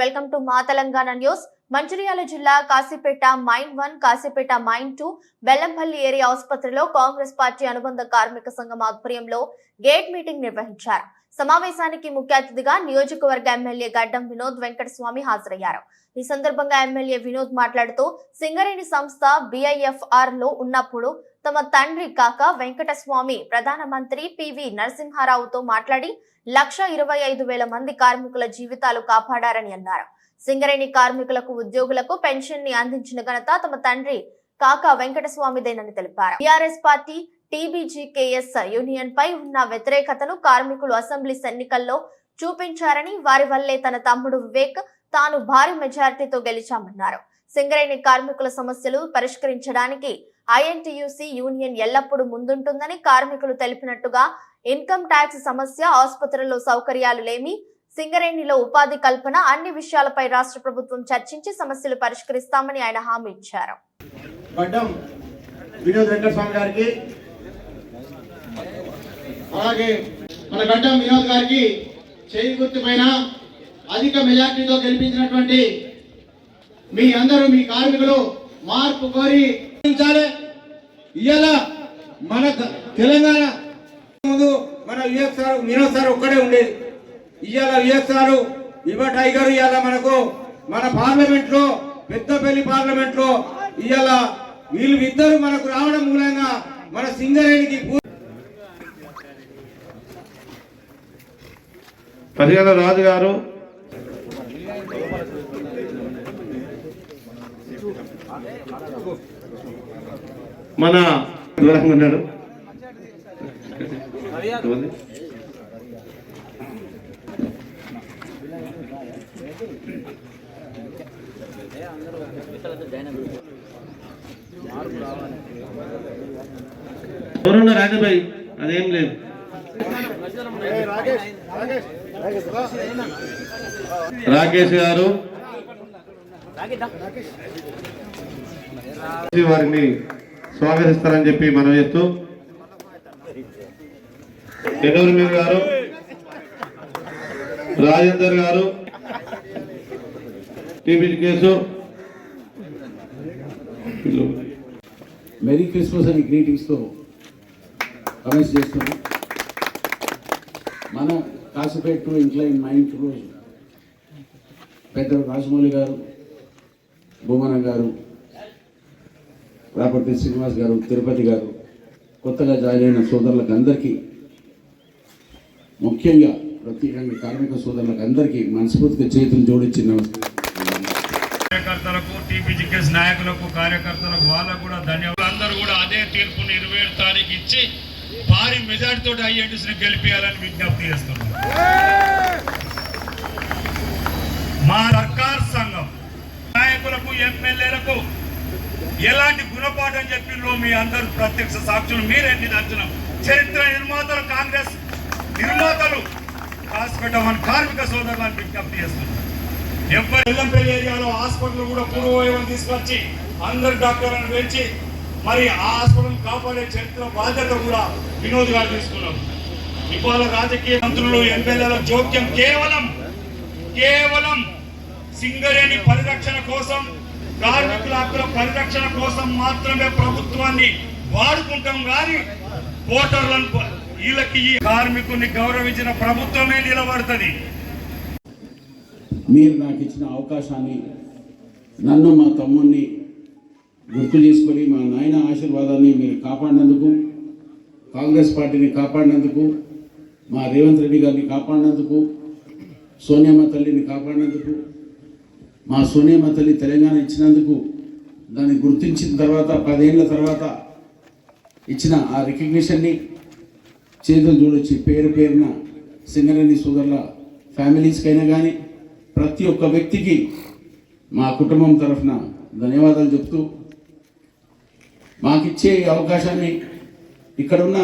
Welcome to మా Telangana news. Mancherial జిల్లా Kasipet mine 1, Kasipet mine 2, Bellampalli area ఆసుపత్రిలో కాంగ్రెస్ పార్టీ అనుబంధ కార్మిక సంఘం ఆధ్వర్యంలో గేట్ మీటింగ్ నిర్వహించారు. సమావేశానికి ముఖ్య అతిథిగా నియోజకవర్గ ఎమ్మెల్యే గడ్డం వినోద్ వెంకటస్వామి హాజరయ్యారు. ఈ సందర్భంగా ఎమ్మెల్యే వినోద్ మాట్లాడుతూ సింగరేణి సంస్థ బిఐఎఫ్ఆర్ లో ఉన్నప్పుడు తమ తండ్రి కాక వెంకటస్వామి ప్రధానమంత్రి పివి నరసింహారావుతో మాట్లాడి 1,25,000 మంది కార్మికుల జీవితాలు కాపాడారని అన్నారు. సింగరేణి కార్మికులకు ఉద్యోగులకు పెన్షన్ ని అందించిన ఘనత తమ తండ్రి కాక వెంకటస్వామిదేనని తెలిపారు. టిఆర్ఎస్ పార్టీ టీబీజీకేఎస్ యూనియన్ పై ఉన్న వ్యతిరేకతను కార్మికులు అసెంబ్లీ ఎన్నికల్లో చూపించారని, వారి వల్లే తన తమ్ముడు వివేక్ తాను భారీ మెజారిటీతో గెలిచామన్నారు. సింగరేణి కార్మికుల సమస్యలు పరిష్కరించడానికి ఐఎన్టీయూసీ యూనియన్ ఎల్లప్పుడూ ముందుంటుందని కార్మికులు తెలిపినట్టుగా ఇన్కమ్ ట్యాక్స్ సమస్య, ఆసుపత్రుల్లో సౌకర్యాలు లేమి, సింగరేణిలో ఉపాధి కల్పన అన్ని విషయాలపై రాష్ట్ర ప్రభుత్వం చర్చించి సమస్యలు పరిష్కరిస్తామని ఆయన హామీ ఇచ్చారు. గడ్డం వినోద్ వెంకటస్వామి గారికి, అలాగే మన గడ్డం వినోద్ గారికి చేయి గుర్తుపైన అధిక మెజార్టీతో గెలిపించినటువంటి మీ అందరూ, మీ కార్మికులు మార్పు కోరి ఇవాళ మన తెలంగాణ ముందు మన వినోద్ సార్ ఒక్కడే ఉండేది. ఇవాళ వివేక్ సారు, యువ టైగర్ ఇవాళ మనకు మన పార్లమెంట్ లో, పెద్దపల్లి పార్లమెంట్ లో ఇవాళ వీళ్ళు ఇద్దరు మనకు రావడం మూలంగా మన సింగరేణికి పరిగణ రాజు గారు, మన దూరంగా ఉన్నాడు ఎవరున్నా రాజభాయ్, అదేం లేదు. రాకేష్ గారు వారిని స్వాగతిస్తారని చెప్పి మనం చేస్తూ, ఎడూరు మీరు గారు, రాజేందర్ గారు, టీబీజీ కేసు, మెరీ క్రిస్మస్ అని గ్రీటింగ్స్తో కమెంట్స్ చేస్తున్నాం. మనం కాశీపేట ఇంక్లైన్ మైన్ రోజు పెద్ద రాజమౌళి గారు, భూమన గారు, రాపర్తి శ్రీనివాస్ గారు, తిరుపతి గారు, కొత్తగా జాయిన్ అయిన సోదరులకు అందరికీ, ముఖ్యంగా ప్రత్యేకంగా కార్మిక సోదరులకు అందరికీ మనస్ఫూర్తిగా చేతులు జోడించి నమస్కారం. కార్యకర్తలకు, టీపీజీకేఎస్ నాయకులకు, కార్యకర్తలకు వాళ్ళకు కూడా ధన్యవాదాలు. అందరూ కూడా అదే తీర్పును 27 తారీఖు ఇచ్చి భారీ మెజార్టీతో ఐఎన్టీసీని గెలిపించాలని విజ్ఞప్తి చేస్తున్నాం. మా సర్కార్ సంఘం నాయకులకు, ఎమ్మెల్యేలకు ఎలాంటి గుణపాఠం చెప్పిలో మీ అందరూ ప్రత్యక్ష సాక్షులు, మీరే నిదర్శనం. చరిత్ర నిర్మాతలు, కాంగ్రెస్ నిర్మాతలు కాశీపేట కార్మిక సోదరులను విజ్ఞప్తి చేస్తున్నారు. బెల్లంపల్లి ఏరియాలో హాస్పిటల్ కూడా పూర్వవైవం తీసుకొచ్చి అందరు డాక్టర్లను పెంచి మరి ఆ హాస్పిటల్ కాపాడే చరిత్ర బాధ్యత కూడా వినోద్ గారు తీసుకున్నారు. ఇవాళ రాజకీయ మంత్రులు, ఎమ్మెల్యేల జోక్యం కేవలం సింగరేణి పరిరక్షణ కోసం, కార్మికుల హక్కుల పరిరక్షణ కోసం మాత్రమే ప్రభుత్వాన్ని వాడుకుంటాం కానీ ఓటర్లను వీళ్ళకి ఈ కార్మికుల్ని గౌరవించిన ప్రభుత్వమే నిలబడుతుంది. మీరు నాకు ఇచ్చిన అవకాశాన్ని, నన్ను మా తమ్ముడిని గుర్తు చేసుకొని మా నాయన ఆశీర్వాదాన్ని మీరు కాపాడినందుకు, కాంగ్రెస్ పార్టీని కాపాడినందుకు, మా రేవంత్ రెడ్డి గారిని కాపాడినందుకు, సోనియమ్మ తల్లిని కాపాడినందుకు, మా సోనియమ్మ తల్లి తెలంగాణ ఇచ్చినందుకు, దాన్ని గుర్తించిన తర్వాత 10 ఏళ్ళ తర్వాత ఇచ్చిన ఆ రికగ్నిషన్ని చేతులు జోడించి పేరు పేరున సింగరేణి సోదరుల ఫ్యామిలీస్కైనా కానీ ప్రతి ఒక్క వ్యక్తికి మా కుటుంబం తరఫున ధన్యవాదాలు చెప్తూ, మాకిచ్చే అవకాశాన్ని ఇక్కడున్న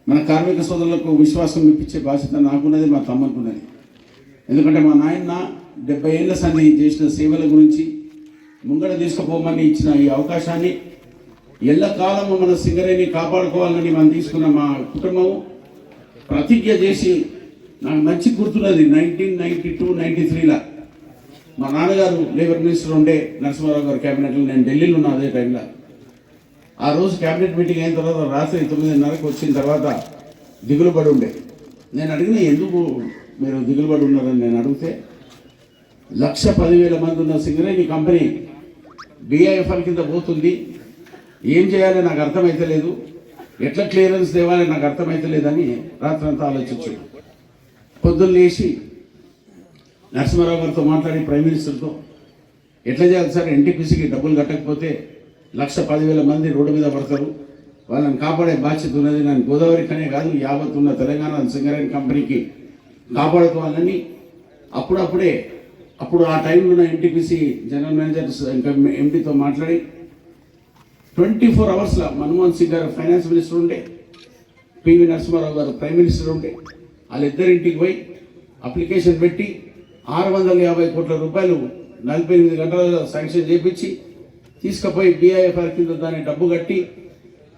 మన కార్మిక సోదరులకు విశ్వాసం ఇప్పించే బాధ్యత నాకున్నది, మా తమ్ముకున్నది. ఎందుకంటే మా నాయన 70 ఏళ్ల సంధి చేసిన సేవల గురించి ముంగడ తీసుకుపోమని ఇచ్చిన ఈ అవకాశాన్ని ఎల్లకాలము మన సింగరేణి కాపాడుకోవాలని మనం తీసుకున్న మా కుటుంబం ప్రతిజ్ఞ చేసి, నాకు మంచి గుర్తున్నది 1992-93లా మా నాన్నగారు లేబర్ మినిస్టర్ ఉండే, నరసింహారావు గారు క్యాబినెట్లో, నేను ఢిల్లీలో ఉన్నా అదే టైంలో. ఆ రోజు క్యాబినెట్ మీటింగ్ అయిన తర్వాత రాత్రి 9:30కి వచ్చిన తర్వాత దిగులు పడి ఉండే. నేను అడిగిన, ఎందుకు మీరు దిగులు పడి ఉన్నారని నేను అడిగితే, 1,10,000 మంది ఉన్న సింగరేణి కంపెనీ డిఐఎఫ్ఎల్ కింద పోతుంది, ఏం చేయాలో నాకు అర్థమైతలేదు, ఎట్లా క్లియరెన్స్ తేవాలో నాకు అర్థమైతలేదని రాత్రంతా ఆలోచించాడు. పొద్దున్న లేచి నరసింహారావు గారితో మాట్లాడి ప్రైమ్ మినిస్టర్తో, ఎట్లా చేయాలి సార్, ఎన్టీపీసీకి డబ్బులు కట్టకపోతే 1,10,000 మంది రోడ్డు మీద పడతారు, వాళ్ళని కాపాడే బాధ్యత ఉన్నది, నేను గోదావరికనే కాదు యావత్ ఉన్న తెలంగాణ సింగరేణి కంపెనీకి కాపాడుకోవాలని అప్పుడు ఆ టైంలో ఉన్న ఎన్టీపీసీ జనరల్ మేనేజర్ ఇంకా ఎండీతో మాట్లాడి 24 అవర్స్లో మన్మోహన్ సింగ్ గారు ఫైనాన్స్ మినిస్టర్ ఉండే, పివి నరసింహారావు గారు ప్రైమ్ మినిస్టర్ ఉండే, వాళ్ళిద్దరింటికి పోయి అప్లికేషన్ పెట్టి 650 కోట్ల రూపాయలు 48 గంటలలో శాంక్షన్ చేయించి తీసుకుపోయి డిఐఎఫ్ఆర్ కింద దాన్ని డబ్బు కట్టి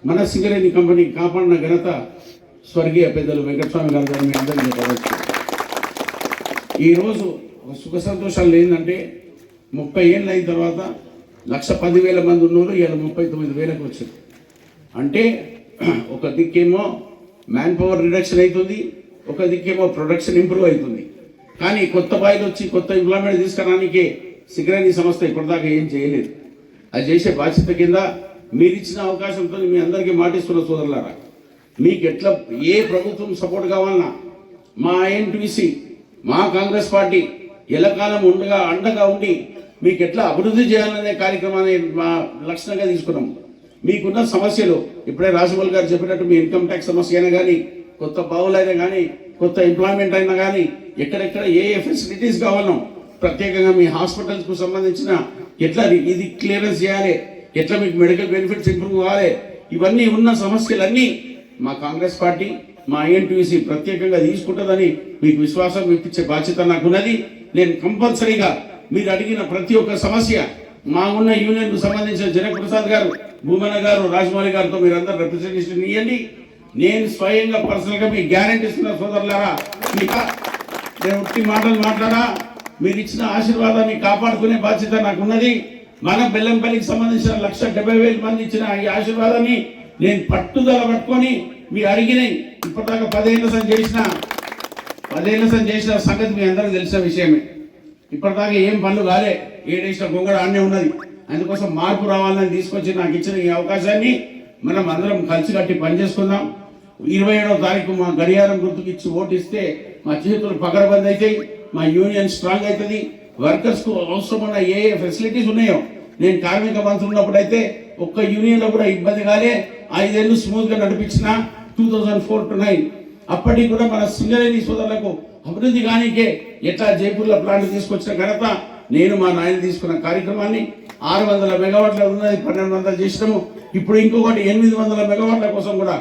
మన సింగరేణి కంపెనీకి కాపాడిన ఘనత స్వర్గీయ పెద్దలు వెంకటస్వామి గారు గారిని మీ అందరికీ చెప్పవచ్చు. ఈరోజు సుఖ సంతోషాలు ఏంటంటే 30 ఏళ్ళు అయిన తర్వాత 1,10,000 మంది ఉన్నారు, ఇవాళ 39,000కి వచ్చారు. అంటే ఒక దిక్కేమో మ్యాన్ పవర్ రిడక్షన్ అవుతుంది, ఒక దిక్కేమో ప్రొడక్షన్ ఇంప్రూవ్ అవుతుంది. కానీ కొత్త బాయిలు వచ్చి కొత్త ఎంప్లాయ్మెంట్ తీసుకురానికి సింగరేణి సంస్థ ఇప్పటిదాకా ఏం చేయలేదు. అది చేసే బాధ్యత కింద మీరు ఇచ్చిన అవకాశంతో మీ అందరికీ మాటిస్తున్న సోదరులారా, మీకు ఎట్లా ఏ ప్రభుత్వం సపోర్ట్ కావాలన్నా మా ఐఎన్టీసీ, మా కాంగ్రెస్ పార్టీ ఎల్లకాలం అండగా ఉండి మీకు ఎట్లా అభివృద్ధి చేయాలనే కార్యక్రమాన్ని మా లక్ష్యంగా తీసుకున్నాం. మీకున్న సమస్యలు ఇప్పుడే రాజమౌళి గారు చెప్పినట్టు, మీ ఇన్కమ్ ట్యాక్స్ సమస్య అయినా కానీ, కొత్త బావులైనా కానీ, కొత్త ఎంప్లాయ్మెంట్ అయినా కానీ, ఎక్కడెక్కడ ఏ ఫెసిలిటీస్ కావాలనో, ప్రత్యేకంగా మీ హాస్పిటల్స్కు సంబంధించిన ఎట్లా ఇది క్లియరెన్స్ చేయాలి, ఎట్లా మీకు మెడికల్ బెనిఫిట్స్ ఇంప్రూవ్ కావాలి, ఇవన్నీ ఉన్న సమస్యలన్నీ మా కాంగ్రెస్ పార్టీ, మా ఐఎన్టీసీ ప్రత్యేకంగా తీసుకుంటుందని మీకు విశ్వాసం ఇప్పించే బాధ్యత నాకున్నది. నేను కంపల్సరీగా మీరు అడిగిన ప్రతి ఒక్క సమస్య, మా ఉన్న యూనియన్కు సంబంధించిన జనక్ ప్రసాద్ గారు, భూమన్న గారు, రాజమౌళి గారితో మీరందరూ రిప్రజెంటేషన్ ఇవ్వండి. నేను స్వయంగా పర్సనల్గా మీకు గ్యారంటీ ఇస్తున్న సోదరులారా, మీకు నేను ఉట్టి మాటలు మాట్లాడా, మీరు ఇచ్చిన ఆశీర్వాదాన్ని కాపాడుకునే బాధ్యత నాకున్నది. మన బెల్లంపల్లికి సంబంధించిన 1,70,000 మంది ఇచ్చిన ఈ ఆశీర్వాదాన్ని నేను పట్టుదల పట్టుకొని మీరు అడిగినాయి ఇప్పటిదాకా 10 ఏళ్ళ చేసిన సంగతి మీ అందరికీ తెలిసిన విషయమే. ఇప్పటిదాకా ఏం పనులు కాలే, ఏడేసిన గొంగడ ఆడనే ఉన్నది. అందుకోసం మార్పు రావాలని తీసుకొచ్చి నాకు ఇచ్చిన ఈ అవకాశాన్ని మనం అందరం కలిసి కట్టి పనిచేసుకుందాం. 27వ తారీఖు మా గడియారం గుర్తుకు ఇచ్చి ఓటిస్తే మా చేతులు పకడ్బందీ అవుతాయి, మా యూనియన్ స్ట్రాంగ్ అవుతుంది. వర్కర్స్కు అవసరమైన ఏ ఫెసిలిటీస్ ఉన్నాయో, నేను కార్మిక మంత్రి ఉన్నప్పుడు అయితే ఒక్క యూనియన్లో కూడా ఇబ్బంది కాలే, 5 ఏళ్ళు స్మూత్గా నడిపించిన 2004 to 9. అప్పటికి కూడా మన సింగరేణి సోదరులకు అభివృద్ధి కానికే ఎట్లా జైపూర్లో ప్లాంట్ తీసుకొచ్చిన ఘనత నేను, మా నాయన తీసుకున్న కార్యక్రమాన్ని 600 మెగావాట్ల ఉన్నది 1200 చేసినాము. ఇప్పుడు ఇంకొకటి 800 మెగావాట్ల కోసం కూడా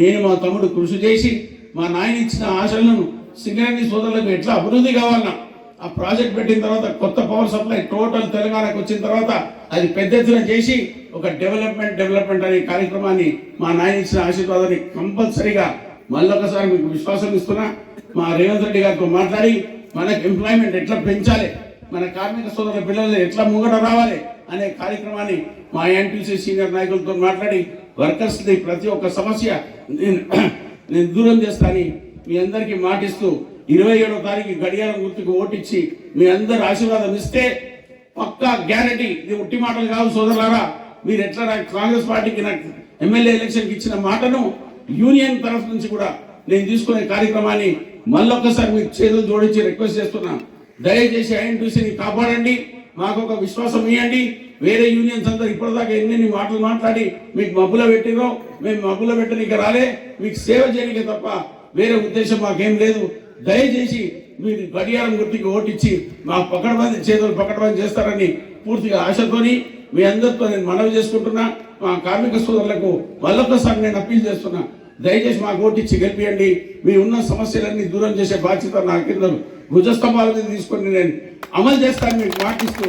నేను, మా తమ్ముడు కృషి చేసి మా నాయన ఇచ్చిన ఆశలను సింగరేణి సోదరులకు ఎట్లా అభివృద్ధి కావాలన్నా ఆ ప్రాజెక్ట్ పెట్టిన తర్వాత కొత్త పవర్ సప్లై టోటల్ తెలంగాణకు వచ్చిన తర్వాత అది పెద్ద ఎత్తున చేసి ఒక డెవలప్మెంట్ అనే కార్యక్రమాన్ని మా నాయన ఇచ్చిన ఆశీర్వాదాన్ని కంపల్సరీగా మళ్ళొకసారి మీకు విశ్వాసం ఇస్తున్నా. మా రేవంత్ రెడ్డి గారితో మాట్లాడి మనకు ఎంప్లాయ్మెంట్ ఎట్లా పెంచాలి, మన కార్మిక సోదరుల పిల్లలు ఎట్లా ముంగట రావాలి అనే కార్యక్రమాన్ని మా ఎన్టీసీ సీనియర్ నాయకులతో మాట్లాడి వర్కర్స్ది ప్రతి ఒక్క సమస్య నేను దూరం చేస్తానని మీ అందరికీ మాటిస్తూ 27వ తారీఖు గడియారం గుర్తుకు ఓటిచ్చి మీ అందరు ఆశీర్వాదం ఇస్తే పక్కా గ్యారంటీ, ఇది ఉట్టి మాటలు కాదు సోదరులారా. మీరు ఎట్లా నాకు కాంగ్రెస్ పార్టీకి నాకు ఎమ్మెల్యే ఎలక్షన్కి ఇచ్చిన మాటను యూనియన్ తరఫు నుంచి కూడా నేను తీసుకునే కార్యక్రమాన్ని మళ్ళొక్కసారి మీకు చేతులు జోడించి రిక్వెస్ట్ చేస్తున్నా. దయచేసి ఐఎన్టీసీని కాపాడండి, మాకు ఒక విశ్వాసం ఇవ్వండి. వేరే యూనియన్స్ అందరూ ఇప్పటిదాకా ఎన్ని మాటలు మాట్లాడి మీకు మబ్బులో పెట్టినో, మేము మబ్బులో పెట్టడానికి రాలే, మీకు సేవ చేయడానికి తప్ప వేరే ఉద్దేశం మాకేం లేదు. దయచేసి మీరు గడియారం గుర్తికి ఓటిచ్చి మా చేతులు పకడ్బందీ చేస్తారని పూర్తిగా ఆశతోని మీ అందరితో నేను మనవి చేసుకుంటున్నా. మా కార్మిక సోదరులకు మళ్ళొక్కసారి నేను అప్పీల్ చేస్తున్నా, దయచేసి మాకు ఓటిచ్చి గెలిపియండి. మీ ఉన్న సమస్యలన్నీ దూరం చేసే బాధ్యత నా కింద భుజస్తంభాల మీద తీసుకొని నేను అమలు చేస్తాను మీకు మాటిస్తూ